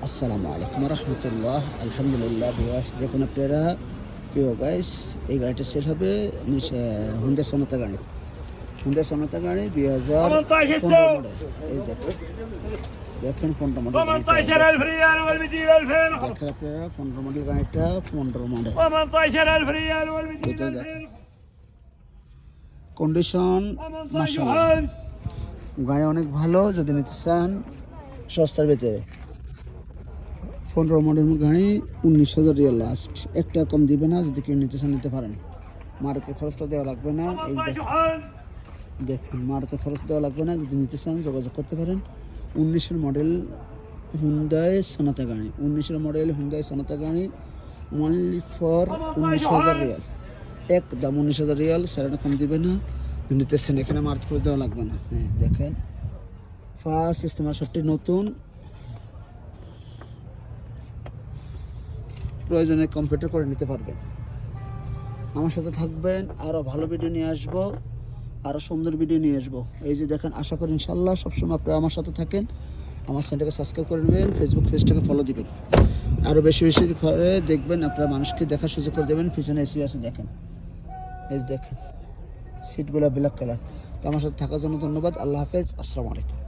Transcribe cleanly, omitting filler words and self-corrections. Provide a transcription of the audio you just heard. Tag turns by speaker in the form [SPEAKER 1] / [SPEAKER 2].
[SPEAKER 1] আসসালামু আলাইকুম রহমতুল্লাহ। আলহামদুলিল্লাহ ভিউয়ার্স, দেখুন আপনারা প্রিয় গাইস, এই গাড়িটা সেল হবে হুন্ডা সোনাতা গাড়ি। হুন্ডা সোনাতা গাড়ি 2015 মডেল। এই দেখেন 15 মডেল। দেখেন আপনারা 15 মডেল গাড়িটা, 15 মডেল। কন্ডিশন মাশাআল্লাহ, গাড়ি অনেক ভালো। যদি নিতে চান সস্তার ভিতরে 15 মডেল গাড়ি, 19,000 রিয়াল লাস্ট, একটা কম দিবে না। যদি কেউ নিতে চান নিতে পারেন, মারুতির খরচটা দেওয়া লাগবে না। এই দেখুন মারুতির খরচ দেওয়া লাগবে না। যদি নিতে চান যোগাযোগ করতে পারেন। 19-এর মডেল হুন্ডাই সোনাতা গাড়ি, 19-এর মডেল হুন্ডাই সোনাতা গাড়ি, অনলি ফর 19,000 রিয়াল, একদম 19,000 রিয়াল, স্যারেটা কম দিবে না। নিতে চান এখানে মারুতি করে দেওয়া লাগবে না। হ্যাঁ দেখেন, ফার্স্ট ইস্তেমার সবটি নতুন, প্রয়োজনে কম্পিউটার করে নিতে পারবেন। আমার সাথে থাকবেন, আরও ভালো ভিডিও নিয়ে আসবো, আরও সুন্দর ভিডিও নিয়ে আসবো। এই যে দেখেন, আশা করি ইনশাল্লাহ সবসময় আপনারা আমার সাথে থাকেন। আমার চ্যানেলটাকে সাবস্ক্রাইব করে নেবেন, ফেসবুক পেজটাকে ফলো দিবেন, আরও বেশি বেশি করে দেখবেন। আপনারা মানুষকে দেখার সুযোগ করে দেবেন। পিছনে এসি আছে দেখেন, এই দেখেন সিটগুলো ব্ল্যাক কালার। তো আমার সাথে থাকার জন্য ধন্যবাদ। আল্লাহ হাফেজ, আসসালামু আলাইকুম।